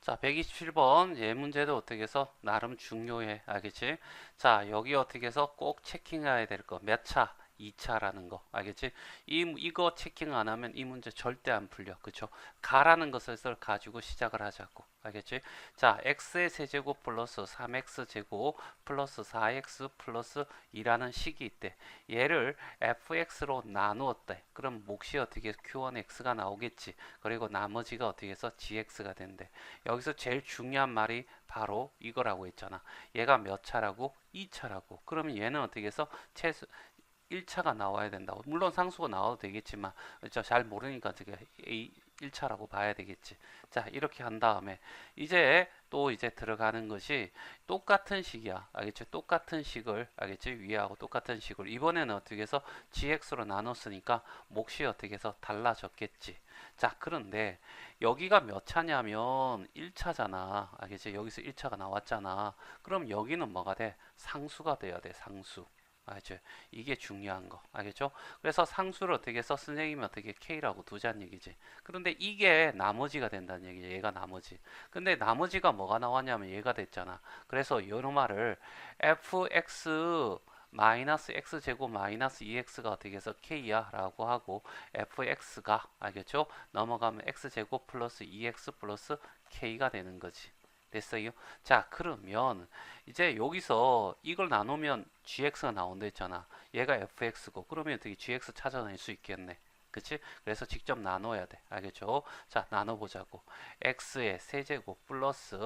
자, 127번 얘 문제도 어떻게 해서 나름 중요해. 알겠지? 자, 여기 어떻게 해서 꼭 체킹해야 될 거. 몇 차? 2차라는 거. 알겠지? 이거 체킹 안 하면 이 문제 절대 안 풀려. 그쵸? 가라는 것을 가지고 시작을 하자고. 알겠지? 자, x의 세제곱 플러스 3x 제곱 플러스 4x 플러스 2라는 식이 있대. 얘를 fx로 나누었대. 그럼 몫이 어떻게 해서 q1x가 나오겠지. 그리고 나머지가 어떻게 해서 gx가 된대. 여기서 제일 중요한 말이 바로 이거라고 했잖아. 얘가 몇 차라고? 2차라고. 그러면 얘는 어떻게 해서 최소 1차가 나와야 된다고. 물론 상수가 나와도 되겠지만 잘 모르니까 어떻게 1차라고 봐야 되겠지. 자, 이렇게 한 다음에 이제 들어가는 것이 똑같은 식이야. 알겠지? 똑같은 식을 알겠지? 위하고 똑같은 식을 이번에는 어떻게 해서 gx로 나눴으니까 몫이 어떻게 해서 달라졌겠지. 자, 그런데 여기가 몇 차냐면 1차잖아. 알겠지? 여기서 1차가 나왔잖아. 그럼 여기는 뭐가 돼? 상수가 돼야 돼. 상수. 알죠? 이게 중요한 거. 알겠죠? 그래서 상수를 어떻게 해서 선생님이 어떻게 K라고 두자는 얘기지. 그런데 이게 나머지가 된다는 얘기지. 얘가 나머지. 근데 나머지가 뭐가 나왔냐면 얘가 됐잖아. 그래서 이런 말을 fx 마이너스 x제곱 마이너스 2x가 어떻게 해서 k야 라고 하고 fx가 알겠죠? 넘어가면 x제곱 플러스 2x 플러스 k가 되는 거지. 됐어요? 자, 그러면 이제 여기서 이걸 나누면 gx가 나온다 했잖아. 얘가 fx고 그러면 어떻게 gx 찾아낼 수 있겠네. 그치? 그래서 직접 나눠야 돼. 알겠죠? 자, 나눠보자고. x의 세제곱 플러스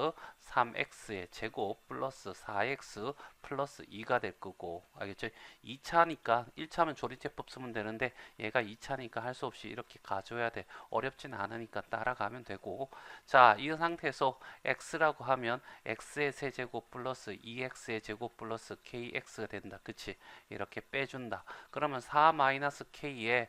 3x의 제곱 플러스 4x 플러스 2가 될 거고. 알겠죠? 2차니까 1차면 조리제법 쓰면 되는데 얘가 2차니까 할 수 없이 이렇게 가져야 돼. 어렵진 않으니까 따라가면 되고. 자, 이 상태에서 x라고 하면 x의 세제곱 플러스 2x의 제곱 플러스 kx가 된다. 그치? 이렇게 빼준다. 그러면 4-k의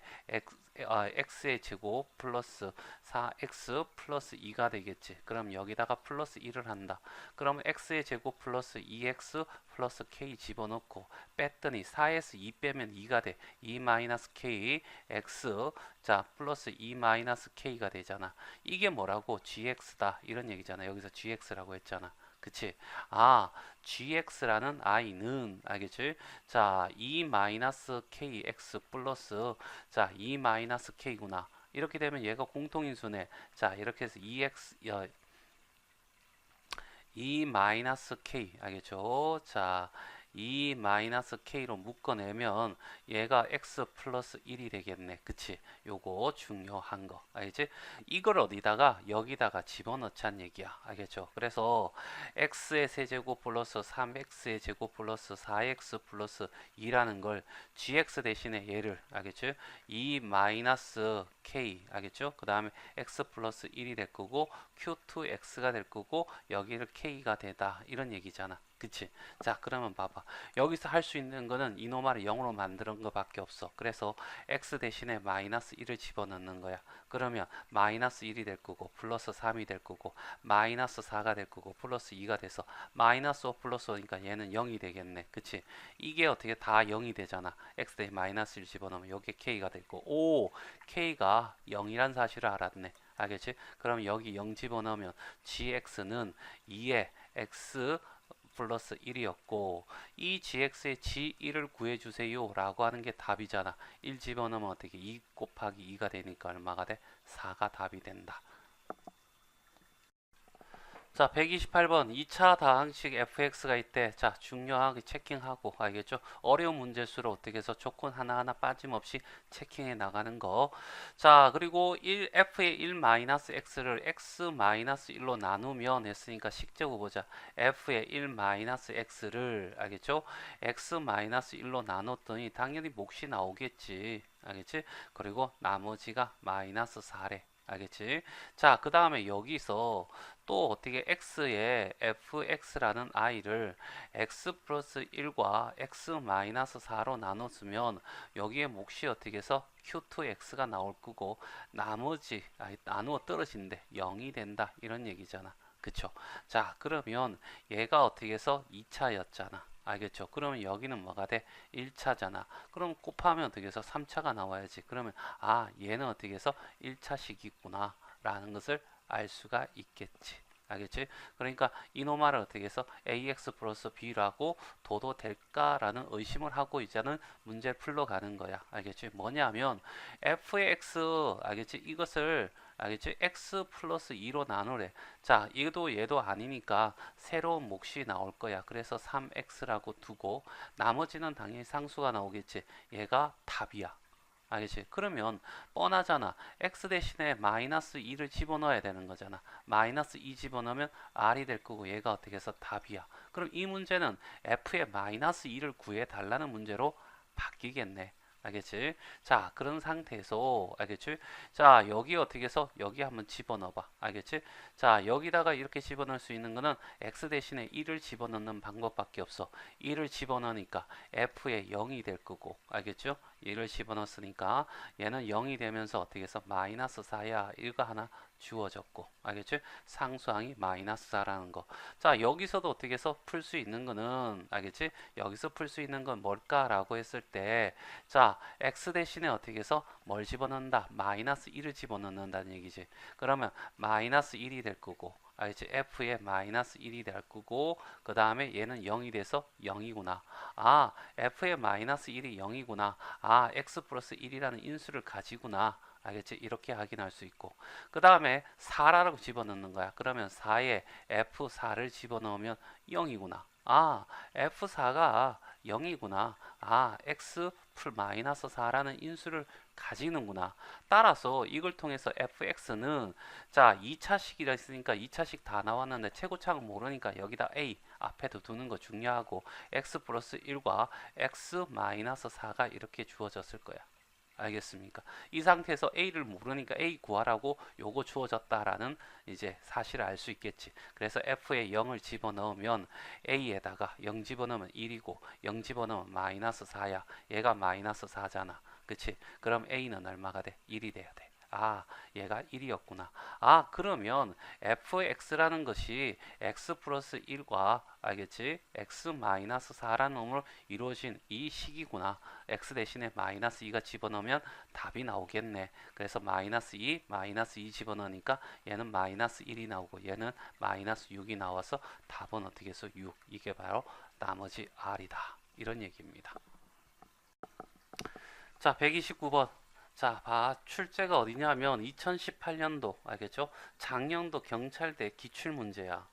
x의 제곱 플러스 4x 플러스 2가 되겠지. 그럼 여기다가 플러스 1을 한다. 그럼 x의 제곱 플러스 2x 플러스 k 집어넣고 뺐더니 4에서 2 빼면 2가 돼. 2 마이너스 k x 자 플러스 2 마이너스 k가 되잖아. 이게 뭐라고? gx다. 이런 얘기잖아. 여기서 gx라고 했잖아. 그치? 아, gx라는 i는 알겠지? 자, 2-kx 플러스 자, 2-k구나. 이렇게 되면 얘가 공통인수네. 자, 이렇게 해서 2-k 알겠죠? 자, 2-k로 묶어내면 얘가 x 플러스 1이 되겠네. 그치? 요거 중요한 거. 알겠지? 이걸 어디다가 여기다가 집어넣자는 얘기야. 알겠죠? 그래서 x의 세제곱 플러스 3x의 제곱 플러스 4x 플러스 2라는 걸 gx 대신에 얘를 알겠죠? 2-k 알겠죠? 그 다음에 x 플러스 1이 될 거고 q2x가 될 거고 여기를 k가 되다 이런 얘기잖아. 그치? 자, 그러면 봐봐. 여기서 할 수 있는 거는 이노말을 0으로 만드는 것밖에 없어. 그래서 x 대신에 마이너스 1을 집어넣는 거야. 그러면 마이너스 1이 될 거고 플러스 3이 될 거고 마이너스 4가 될 거고 플러스 2가 돼서 마이너스 5 플러스 5니까 얘는 0이 되겠네. 그치? 이게 어떻게 다 0이 되잖아. x 대신 마이너스 1 집어넣으면 이게 k가 되고 오! k가 0이란 사실을 알았네. 알겠지? 그럼 여기 0 집어넣으면 gx는 2의 x 플러스 1이었고 이 gx의 g1을 구해주세요 라고 하는 게 답이잖아. 1 집어넣으면 어떻게 2 곱하기 2가 되니까 얼마가 돼? 4가 답이 된다. 자, 128번 2차 다항식 fx가 있대. 자, 중요하게 체킹하고 알겠죠? 어려운 문제수를 어떻게 해서 조건 하나하나 빠짐없이 체킹해 나가는 거. 자, 그리고 f의 1-x를 x-1로 나누면 했으니까 식적으로 보자. f의 1-x를 알겠죠? x-1로 나눴더니 당연히 몫이 나오겠지. 알겠지? 그리고 나머지가 마이너스 4래. 알겠지? 자, 그 다음에 여기서 또 어떻게 x의 fx라는 i를 x 플러스 1과 x 마이너스 4로 나눴으면 여기에 몫이 어떻게 해서 q2x가 나올 거고 나머지 나누어 떨어진대 0이 된다 이런 얘기잖아. 그쵸? 자, 그러면 얘가 어떻게 해서 2차였잖아. 알겠죠? 그러면 여기는 뭐가 돼? 1차잖아. 그럼 곱하면 어떻게 해서 3차가 나와야지. 그러면 아, 얘는 어떻게 해서 1차식이구나 라는 것을 알 수가 있겠지. 알겠지? 그러니까 이노말을 어떻게 해서 ax 플러스 b라고 둬도 될까라는 의심을 하고 이제는 문제를 풀러가는 거야. 알겠지? 뭐냐면 f의 x, 알겠지? 이것을 알겠지? x 플러스 2로 나누래. 자, 얘도 아니니까 새로운 몫이 나올 거야. 그래서 3x라고 두고 나머지는 당연히 상수가 나오겠지. 얘가 답이야. 알겠지? 그러면 뻔하잖아. x 대신에 마이너스 2를 집어넣어야 되는 거잖아. 마이너스 2 집어넣으면 r이 될 거고 얘가 어떻게 해서 답이야. 그럼 이 문제는 f의 마이너스 2를 구해달라는 문제로 바뀌겠네. 알겠지? 자, 그런 상태에서, 알겠지? 자, 여기 어떻게 해서, 여기 한번 집어넣어봐. 알겠지? 자, 여기다가 이렇게 집어넣을 수 있는 거는 x 대신에 1을 집어넣는 방법밖에 없어. 1을 집어넣으니까 f의 0이 될 거고, 알겠죠? 1을 집어넣었으니까 얘는 0이 되면서 어떻게 해서 마이너스 4야. 이거 하나 주어졌고, 알겠죠? 상수항이 마이너스 4라는 거. 자, 여기서도 어떻게 해서 풀 수 있는 거는, 알겠지? 여기서 풀 수 있는 건 뭘까라고 했을 때, 자, x 대신에 어떻게 해서 뭘 집어넣는다? 마이너스 1을 집어넣는다는 얘기지. 그러면 마이너스 1이 될 거고, 알겠지? f의 마이너스 1이 될 거고, 그 다음에 얘는 0이 돼서 0이구나. 아, f의 마이너스 1이 0이구나. 아, x 플러스 1이라는 인수를 가지구나. 알겠지? 이렇게 확인할 수 있고. 그 다음에 4라고 집어넣는 거야. 그러면 4에 F4를 집어넣으면 0이구나. 아, F4가 0이구나. 아, X 풀 마이너스 4라는 인수를 가지는구나. 따라서 이걸 통해서 fx는 자 2차식이라 했으니까 2차식 다 나왔는데 최고차는 모르니까 여기다 a 앞에도 두는 거 중요하고 x 플러스 1과 x 마이너스 4가 이렇게 주어졌을 거야. 알겠습니까? 이 상태에서 A를 모르니까 A 구하라고 요거 주어졌다라는 이제 사실을 알 수 있겠지. 그래서 F에 0을 집어넣으면 A에다가 0 집어넣으면 1이고 0 집어넣으면 마이너스 4야. 얘가 마이너스 4잖아. 그치? 그럼 A는 얼마가 돼? 1이 돼야 돼. 아, 얘가 1이었구나. 아, 그러면 fx라는 것이 x 플러스 1과 알겠지? x 마이너스 4라는 놈으로 이루어진 이 식이구나. x 대신에 마이너스 2가 집어넣으면 답이 나오겠네. 그래서 마이너스 2 집어넣으니까 얘는 마이너스 1이 나오고 얘는 마이너스 6이 나와서 답은 어떻게 해서 6. 이게 바로 나머지 r이다. 이런 얘기입니다. 자, 129번. 자, 봐. 출제가 어디냐면 2018년도, 알겠죠? 작년도 경찰대 기출문제야.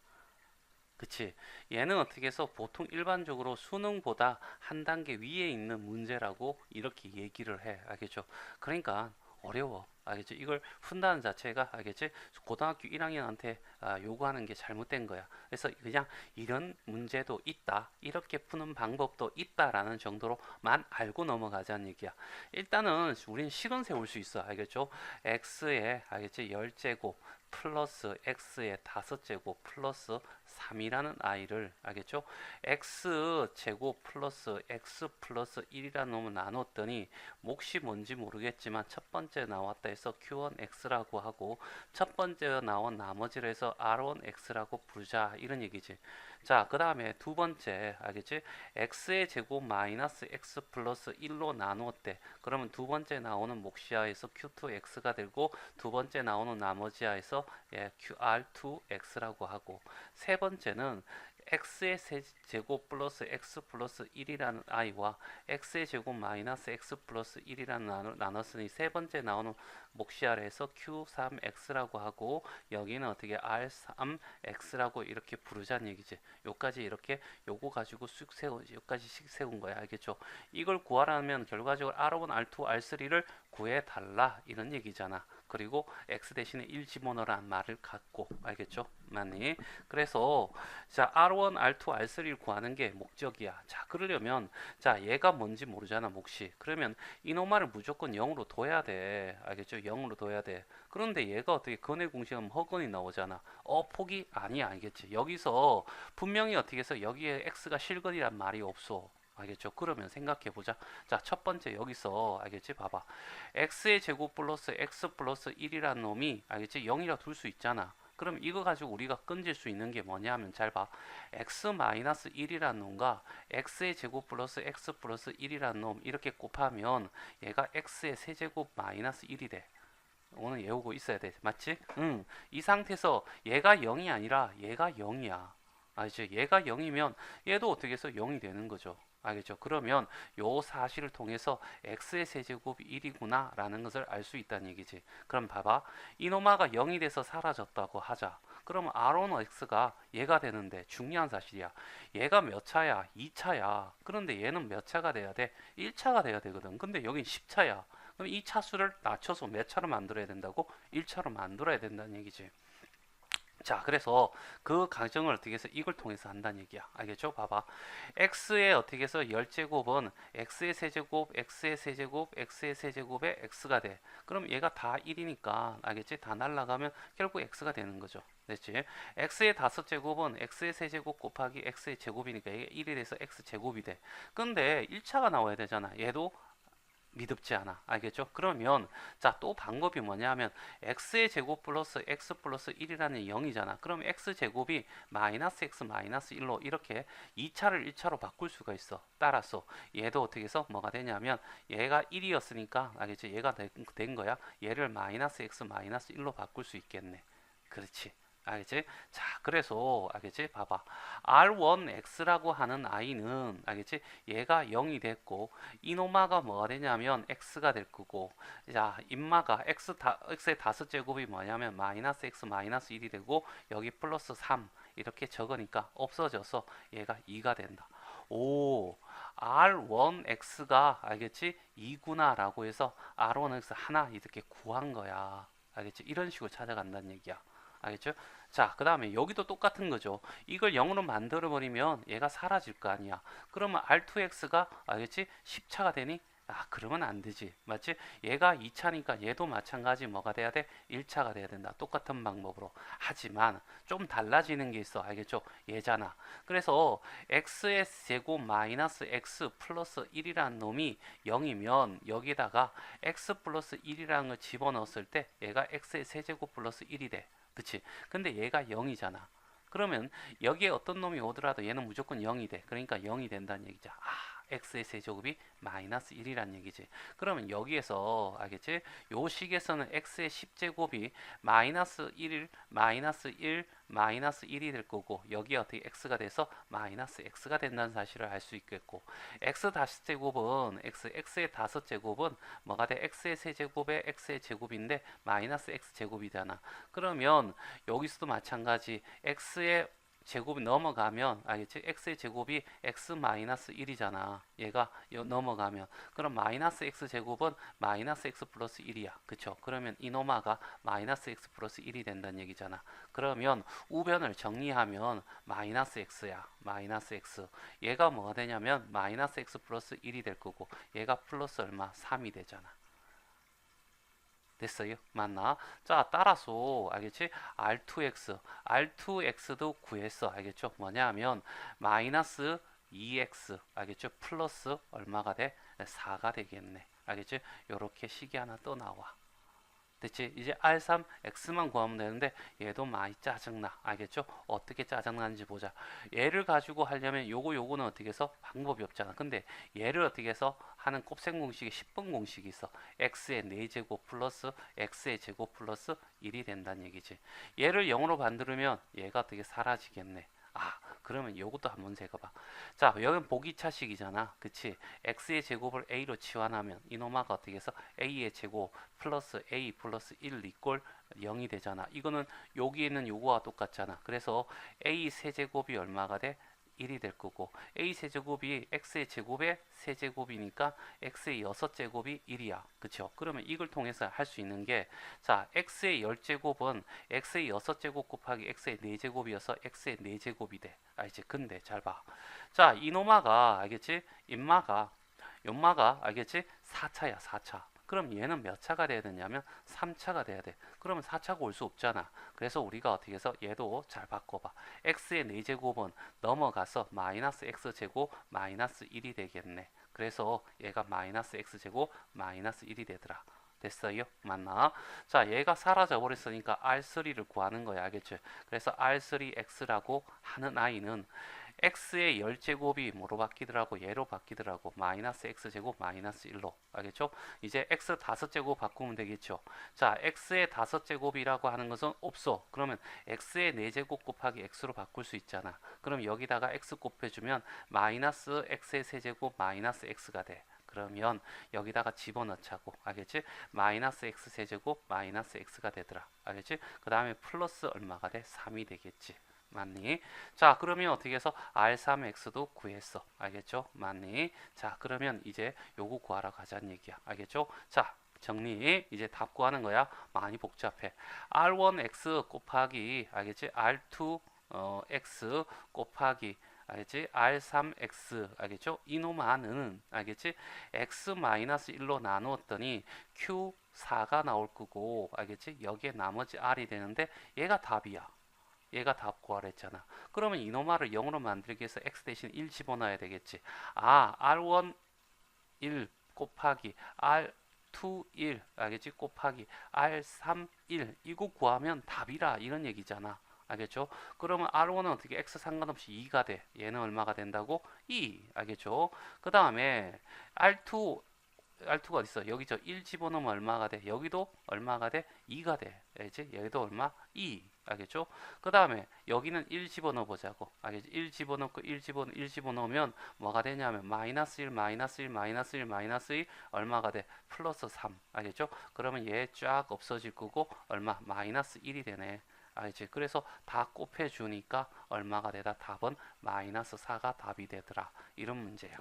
그치? 얘는 어떻게 해서 보통 일반적으로 수능보다 한 단계 위에 있는 문제라고 이렇게 얘기를 해. 알겠죠? 그러니까 어려워. 알겠지? 이걸 푼다는 자체가 알겠지? 고등학교 1학년한테 요구하는 게 잘못된 거야. 그래서 그냥 이런 문제도 있다. 이렇게 푸는 방법도 있다라는 정도로만 알고 넘어가자는 얘기야. 일단은 우린 식은 세울 수 있어. 알겠죠? x에 알겠지? 10제곱 플러스 x의 5제곱 플러스 3이라는 i를 알겠죠? x 제곱 플러스 x 플러스 1이라는 놈을 나눴더니 몫이 뭔지 모르겠지만 첫 번째 나왔다 해서 q1x라고 하고 첫 번째 나온 나머지를 해서 r1x라고 부르자 이런 얘기지. 자, 그 다음에 두 번째 알겠지? x의 제곱 마이너스 x 플러스 1로 나누었대. 그러면 두 번째 나오는 몫이하에서 q2x가 되고 두 번째 나오는 나머지하에서 qr2x라고 하고 세 번째는 x의 세제곱 플러스 x 플러스 1이라는 i와 x의 제곱 마이너스 x 플러스 1이라는 나눴으니 세 번째 나오는 몫이 아래에서 q3x라고 하고 여기는 어떻게 r3x라고 이렇게 부르자는 얘기지. 요까지 이렇게 요거 가지고 쑥 세운 요까지 씩 세운 거야. 알겠죠? 이걸 구하라면 결과적으로 r1, r2, r3를 구해달라 이런 얘기잖아. 그리고 x 대신에 1 집어넣으라는 말을 갖고 알겠죠? 많이. 그래서 자 R1, R2, R3를 구하는 게 목적이야. 자 그러려면 자 얘가 뭔지 모르잖아 몫이. 그러면 이놈말을 무조건 0으로 둬야 돼. 알겠죠? 0으로 둬야 돼. 그런데 얘가 어떻게 근의 공식은 허근이 나오잖아. 폭이 아니야. 알겠지? 여기서 분명히 어떻게 해서 여기에 x가 실근이란 말이 없어. 알겠죠? 그러면 생각해보자. 자, 첫 번째 여기서 알겠지? 봐봐. x의 제곱 플러스 x 플러스 1이라는 놈이 알겠지? 0이라 둘 수 있잖아. 그럼 이거 가지고 우리가 끈질 수 있는 게 뭐냐 하면 잘 봐. x 마이너스 1이라는 놈과 x의 제곱 플러스 x 플러스 1이라는 놈 이렇게 곱하면 얘가 x의 세제곱 마이너스 1이 돼. 오늘 외우고 있어야 돼. 맞지? 응. 이 상태에서 얘가 0이 아니라 얘가 0이야. 알지? 얘가 0이면 얘도 어떻게 해서 0이 되는 거죠. 알겠죠? 그러면 요 사실을 통해서 x의 세제곱이 1이구나 라는 것을 알 수 있다는 얘기지. 그럼 봐봐. 이노마가 0이 돼서 사라졌다고 하자. 그러면 R1x가 얘가 되는데 중요한 사실이야. 얘가 몇 차야? 2차야. 그런데 얘는 몇 차가 돼야 돼? 1차가 돼야 되거든. 근데 여긴 10차야. 그럼 이 차수를 낮춰서 몇 차로 만들어야 된다고? 1차로 만들어야 된다는 얘기지. 자, 그래서 그 가정을 어떻게 해서 이걸 통해서 한다는 얘기야. 알겠죠? 봐봐. x의 어떻게 해서 열제곱은 x의 세제곱, x의 세제곱, x의 세제곱에 x가 돼. 그럼 얘가 다 1이니까 알겠지? 다 날라가면 결국 x가 되는 거죠. 됐지? x의 다섯 제곱은 x의 세제곱 곱하기 x의 제곱이니까 이게 1이 돼서 x 제곱이 돼. 근데 1차가 나와야 되잖아. 얘도 미덥지 않아. 알겠죠? 그러면 자, 또 방법이 뭐냐면 x의 제곱 플러스 x 플러스 1이라는 0이잖아. 그럼 x 제곱이 마이너스 x 마이너스 1로 이렇게 2차를 1차로 바꿀 수가 있어. 따라서 얘도 어떻게 해서 뭐가 되냐면 얘가 1이었으니까 알겠지? 얘가 된 거야. 얘를 마이너스 x 마이너스 1로 바꿀 수 있겠네. 그렇지. 알겠지? 자, 그래서 알겠지? 봐봐. R1X라고 하는 I는 알겠지? 얘가 0이 됐고 이노마가 뭐가 되냐면 X가 될 거고 자, 인마가 X의 다섯 제곱이 뭐냐면 마이너스 X 마이너스 1이 되고 여기 플러스 3 이렇게 적으니까 없어져서 얘가 2가 된다. 오, R1X가 알겠지? 2구나 라고 해서 R1X 하나 이렇게 구한 거야. 알겠지? 이런 식으로 찾아간다는 얘기야. 알겠죠? 자, 그 다음에 여기도 똑같은 거죠. 이걸 0으로 만들어 버리면 얘가 사라질 거 아니야. 그러면 R2X가 알겠지? 10차가 되니? 아, 그러면 안 되지. 맞지? 얘가 2차니까 얘도 마찬가지 뭐가 돼야 돼? 1차가 돼야 된다. 똑같은 방법으로. 하지만 좀 달라지는 게 있어. 알겠죠? 얘잖아. 그래서 x의 제곱 마이너스 x 플러스 1이라는 놈이 0이면 여기다가 x 플러스 1이라는 걸 집어넣었을 때 얘가 x의 세제곱 플러스 1이 돼. 그치? 근데 얘가 0이잖아. 그러면 여기에 어떤 놈이 오더라도 얘는 무조건 0이 돼. 그러니까 0이 된다는 얘기죠. 아, x의 세제곱이 마이너스 1이란 얘기지. 그러면 여기에서 알겠지? 요 식에서는 x의 10제곱이 마이너스 1, 마이너스 1, 마이너스 1이 될 거고 여기에 어떻게 x가 돼서 마이너스 x가 된다는 사실을 알 수 있겠고 x 다시 제곱은 x의 다섯 제곱은 뭐가 돼? x의 세제곱에 x의 제곱인데 마이너스 x 제곱이잖아. 그러면 여기서도 마찬가지 x의 제곱이 넘어가면 알겠지? x의 제곱이 x 마이너스 1이잖아. 얘가 넘어가면 그럼 마이너스 x 제곱은 마이너스 x 플러스 1이야. 그쵸? 그러면 이노마가 마이너스 x 플러스 1이 된다는 얘기잖아. 그러면 우변을 정리하면 마이너스 x야. 마이너스 x. 얘가 뭐가 되냐면 마이너스 x 플러스 1이 될 거고 얘가 플러스 얼마? 3이 되잖아. 됐어요? 맞나? 자, 따라서 알겠지? R2X도 구했어. 알겠죠? 뭐냐면 마이너스 2X 알겠죠? 플러스 얼마가 돼? 4가 되겠네. 알겠지? 요렇게 식이 하나 또 나와. 됐지? 이제 R3, X만 구하면 되는데 얘도 많이 짜증나. 알겠죠? 어떻게 짜증나는지 보자. 얘를 가지고 하려면 요거는 어떻게 해서 방법이 없잖아. 근데 얘를 어떻게 해서 하는 곱셈 공식에 10번 공식이 있어. X의 4제곱 플러스 X의 제곱 플러스 1이 된다는 얘기지. 얘를 0으로 만들면 얘가 어떻게 사라지겠네. 아, 그러면 요것도 한번 세어봐. 자, 여기는 보기차식이잖아. 그치? x의 제곱을 a로 치환하면 이노마가 어떻게 해서 a의 제곱 플러스 a 플러스 1 이꼴 0이 되잖아. 이거는 여기에 있는 요거와 똑같잖아. 그래서 a 세제곱이 얼마가 돼? 1이 될 거고 a 세제곱이 x의 제곱의 세제곱이니까 x의 6제곱이 1이야. 그쵸? 그러면 이걸 통해서 할 수 있는 게 자, x의 10제곱은 x의 6제곱 곱하기 x의 4제곱이어서 x의 4제곱이 돼. 알지? 근데 잘 봐. 자, 이노마가 알겠지? 연마가 알겠지? 4차야, 4차. 그럼 얘는 몇 차가 돼야 되냐면 3차가 돼야 돼. 그러면 4차가 올 수 없잖아. 그래서 우리가 어떻게 해서 얘도 잘 바꿔봐. x의 4제곱은 넘어가서 마이너스 x제곱 마이너스 1이 되겠네. 그래서 얘가 마이너스 x제곱 마이너스 1이 되더라. 됐어요? 맞나? 자, 얘가 사라져 버렸으니까 R3를 구하는 거야. 알겠죠? 그래서 R3X라고 하는 아이는 x의 10제곱이 뭐로 바뀌더라고? 얘로 바뀌더라고. 마이너스 x제곱 마이너스 1로. 알겠죠? 이제 x 5제곱 바꾸면 되겠죠. 자, x의 5제곱이라고 하는 것은 없어. 그러면 x의 4제곱 곱하기 x로 바꿀 수 있잖아. 그럼 여기다가 x 곱해주면 마이너스 x의 세제곱 마이너스 x가 돼. 그러면 여기다가 집어넣자고. 알겠지? 마이너스 x 세제곱 마이너스 x가 되더라. 알겠지? 그 다음에 플러스 얼마가 돼? 3이 되겠지. 맞니? 자, 그러면 어떻게 해서 R3X도 구했어. 알겠죠? 맞니? 자, 그러면 이제 요거 구하러 가자는 얘기야. 알겠죠? 자, 정리. 이제 답 구하는 거야. 많이 복잡해. R1X 곱하기, 알겠지? R2X 곱하기, 알겠지? R3X, 알겠죠? 이놈아는, 알겠지? X-1로 나누었더니 Q4가 나올 거고, 알겠지? 여기에 나머지 R이 되는데 얘가 답이야. 얘가 답 구하라 했잖아. 그러면 이노마를 0으로 만들기 위해서 x 대신 1 집어넣어야 되겠지. 아, R1 1 곱하기 R2 1 알겠지? 곱하기 R3 1 이거 구하면 답이라 이런 얘기잖아. 알겠죠? 그러면 R1은 어떻게 x 상관없이 2가 돼. 얘는 얼마가 된다고? 2. 알겠죠? 그 다음에 R2가 어디 있어? 여기죠. 1 집어넣으면 얼마가 돼? 여기도 얼마가 돼? 2가 돼. 알겠지? 여기도 얼마? 2. 알겠죠? 그 다음에 여기는 1 집어넣어 보자고. 알겠지? 1 집어넣고 1 집어넣으면 뭐가 되냐면 마이너스 1, 마이너스 1, 마이너스 1, 마이너스 2 얼마가 돼? 플러스 3. 알겠죠? 그러면 얘 쫙 없어질 거고 얼마? 마이너스 1이 되네. 알겠지? 그래서 다 곱해 주니까 얼마가 되다? 답은 마이너스 4가 답이 되더라. 이런 문제야.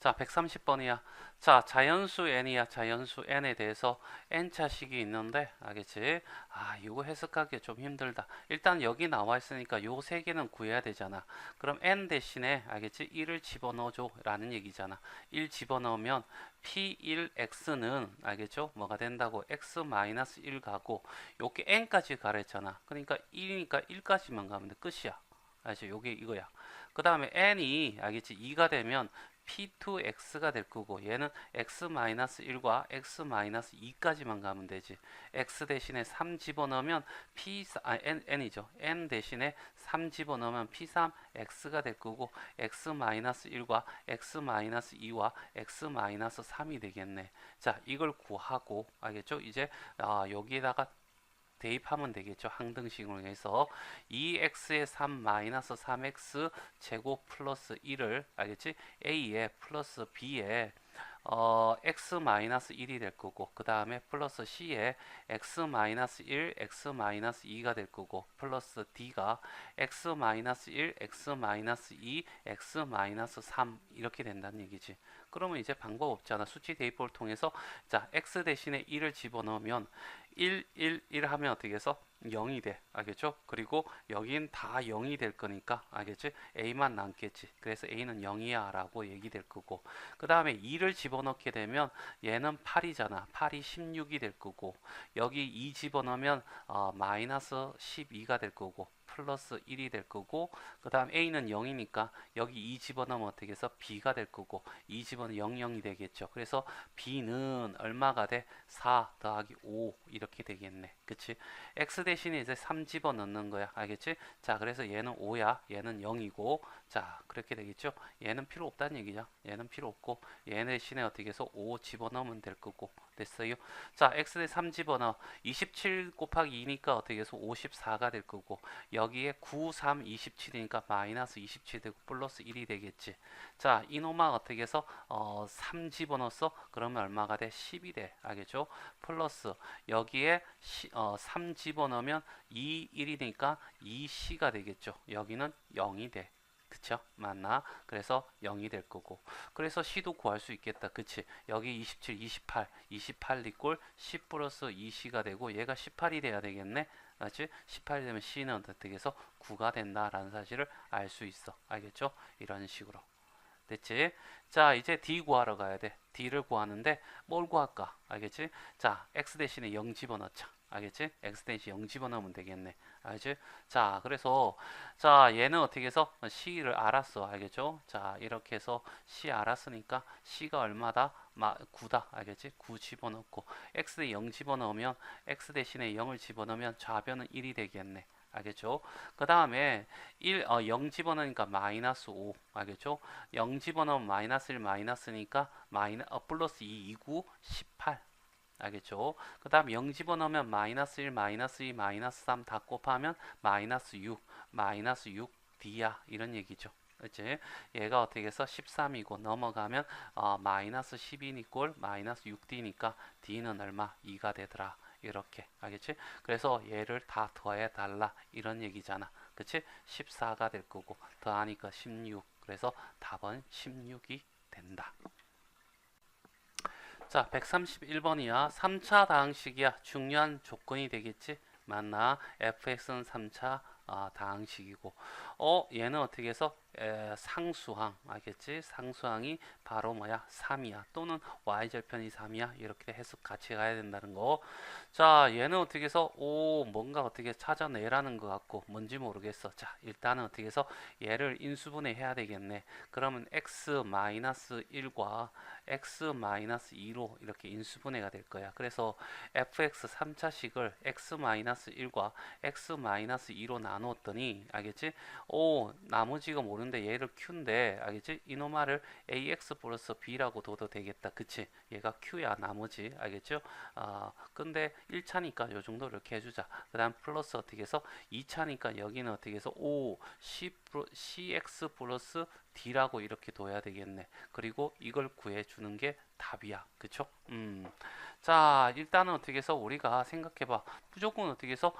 자, 130번이야. 자, 자연수 n이야. 자연수 n에 대해서 n차식이 있는데, 알겠지? 아, 이거 해석하기 좀 힘들다. 일단 여기 나와 있으니까 요 세 개는 구해야 되잖아. 그럼 n 대신에, 알겠지? 1을 집어넣어줘. 라는 얘기잖아. 1 집어넣으면 p1x는, 알겠죠? 뭐가 된다고? x-1 가고, 요게 n까지 가랬잖아. 그러니까 1이니까 1까지만 가면 돼. 끝이야. 알겠지? 요게 이거야. 그 다음에 n이, 알겠지? 2가 되면 P2X가 될 거고 얘는 X-1과 X-2까지만 가면 되지. X 대신에 3 집어넣으면 N이죠. N 대신에 3 집어넣으면 P3X가 될 거고 X-1과 X-2와 X-3이 되겠네. 자, 이걸 구하고 알겠죠? 이제 여기에다가 대입하면 되겠죠. 항등식으로 해서 2x의 3 마이너스 3x 제곱 플러스 1을 알겠지? a에 플러스 b에 x 마이너스 1이 될 거고 그 다음에 플러스 c에 x 마이너스 1, x 마이너스 2가 될 거고 플러스 d가 x 마이너스 1, x 마이너스 2, x 마이너스 3 이렇게 된다는 얘기지. 그러면 이제 방법 없잖아. 수치 대입법을 통해서 자 x 대신에 1을 집어넣으면 1, 1, 1 하면 어떻게 해서 0이 돼. 알겠죠? 그리고 여긴 다 0이 될 거니까 알겠지? a만 남겠지. 그래서 a는 0이야 라고 얘기될 거고 그 다음에 2를 집어넣게 되면 얘는 8이잖아. 8이 16이 될 거고 여기 2 집어넣으면 마이너스 12가 될 거고 플러스 1이 될 거고 그 다음 a는 0이니까 여기 2 집어넣으면 어떻게 해서 b가 될 거고 2 집어넣으면 0, 0이 되겠죠. 그래서 b는 얼마가 돼? 4 더하기 5 이렇게 되겠네. 그치? x 대신에 이제 3 집어넣는 거야. 알겠지? 자, 그래서 얘는 5야. 얘는 0이고 자, 그렇게 되겠죠? 얘는 필요 없다는 얘기죠. 얘는 필요 없고 얘 대신에 어떻게 해서 5 집어넣으면 될 거고 됐어요? 자, x에 3 집어넣어 27 곱하기 2니까 어떻게 해서 54가 될 거고 여기에 9, 3, 27이니까 마이너스 27 되고 플러스 1이 되겠지. 자, 이놈아 어떻게 해서 3 집어넣었어? 그러면 얼마가 돼? 10이 돼. 알겠죠? 플러스 여기에 3 집어넣으면 2, 1이니까 2c가 되겠죠. 여기는 0이 돼. 그쵸? 맞나? 그래서 0이 될 거고. 그래서 C도 구할 수 있겠다. 그치? 여기 27, 28, 28 이꼴 10 플러스 2C가 되고 얘가 18이 돼야 되겠네? 맞지? 18이 되면 C는 어떻게 해서 9가 된다라는 사실을 알 수 있어. 알겠죠? 이런 식으로. 됐지? 자, 이제 D 구하러 가야 돼. D를 구하는데 뭘 구할까? 알겠지? 자, X 대신에 0 집어넣자. 알겠지? x 대신 0 집어넣으면 되겠네. 알지? 자, 그래서 자, 얘는 어떻게 해서 c를 알았어. 알겠죠? 자, 이렇게 해서 c 알았으니까 c가 얼마다? 9다. 알겠지? 9 집어넣고 x 대 0 집어넣으면 x 대신에 0을 집어넣으면 좌변은 1이 되겠네. 알겠죠? 그 다음에 0 집어넣으니까 마이너스 5. 알겠죠? 0 집어넣으면 마이너스 1 마이너스니까 플러스 2, 2, 9, 18. 알겠죠? 그 다음 0 집어넣으면 마이너스 1, 마이너스 2, 마이너스 3 다 곱하면 마이너스 6, 마이너스 6 D야. 이런 얘기죠. 그치? 얘가 어떻게 해서 13이고 넘어가면 마이너스 12니꼴 마이너스 6D니까 D는 얼마? 2가 되더라. 이렇게. 알겠지? 그래서 얘를 다 더해 달라. 이런 얘기잖아. 그치? 14가 될 거고 더하니까 16. 그래서 답은 16이 된다. 자, 131번이야. 3차 다항식이야. 중요한 조건이 되겠지? 맞나? fx는 3차 다항식이고 얘는 어떻게 해서 상수항 알겠지? 상수항이 바로 뭐야? 3이야. 또는 y절편이 3이야. 이렇게 해석 같이 가야 된다는 거. 자, 얘는 어떻게 해서 뭔가 어떻게 찾아내라는 것 같고 뭔지 모르겠어. 자, 일단은 어떻게 해서 얘를 인수분해 해야 되겠네. 그러면 x-1과 x-2로 이렇게 인수분해가 될 거야. 그래서 fx 3차식을 x-1과 x-2로 나누었더니 알겠지? 나머지가 모르는데 얘를 q인데 알겠지? 이놈아를 ax 플러스 b라고 둬도 되겠다. 그치? 얘가 q야 나머지 알겠죠? 근데 1차니까 요 정도 이렇게 해주자. 그 다음 플러스 어떻게 해서 2차니까 여기는 어떻게 해서 cx 플러스 d라고 이렇게 둬야 되겠네. 그리고 이걸 구해주는 게 답이야. 그쵸? 자, 일단은 어떻게 해서 우리가 생각해봐. 무조건 어떻게 해서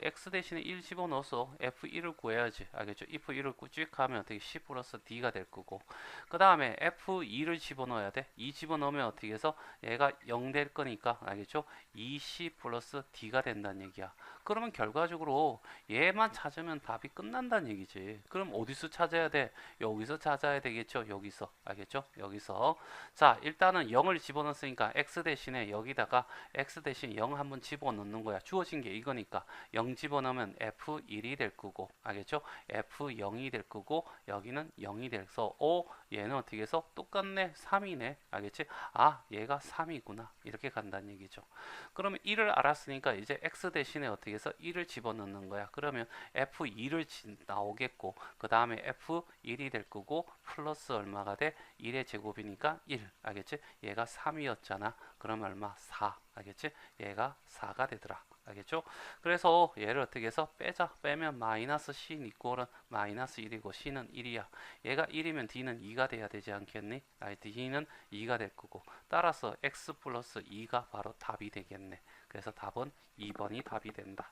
x 대신에 1 집어넣어서 f1을 구해야지. 알겠죠? f1을 꾸직하면 어떻게 c 플러스 d가 될 거고 그 다음에 f2를 집어넣어야 돼. 2 집어넣으면 어떻게 해서 얘가 0 될 거니까 알겠죠? 2c 플러스 d가 된다는 얘기야. 그러면 결과적으로 얘만 찾으면 답이 끝난다는 얘기지. 그럼 어디서 찾아야 돼? 여기서 찾아야 되겠죠? 여기서. 알겠죠? 여기서. 자, 일단은 0을 집어넣었으니까 x 대신에 여기다가 x 대신 0 한번 집어넣는 거야. 주어진 게 이거니까 0 집어넣으면 f1이 될 거고 알겠죠? f0이 될 거고 여기는 0이 돼서 얘는 어떻게 해서 똑같네. 3이네. 알겠지? 얘가 3이구나. 이렇게 간다는 얘기죠. 그러면 1을 알았으니까 이제 x 대신에 어떻게 해서 1을 집어넣는 거야. 그러면 f2를 나오겠고 그 다음에 f1이 될 거고 플러스 얼마가 돼? 1의 제곱이니까 1. 알겠지? 얘가 3이었잖아. 그럼 얼마? 4. 알겠지? 얘가 4가 되더라. 알겠죠? 그래서 얘를 어떻게 해서 빼자. 빼면 마이너스 c 이꼴은 마이너스 1이고 c는 1이야. 얘가 1이면 d는 2가 돼야 되지 않겠니? d는 2가 될 거고 따라서 x 플러스 2가 바로 답이 되겠네. 그래서 답은 2번이 답이 된다.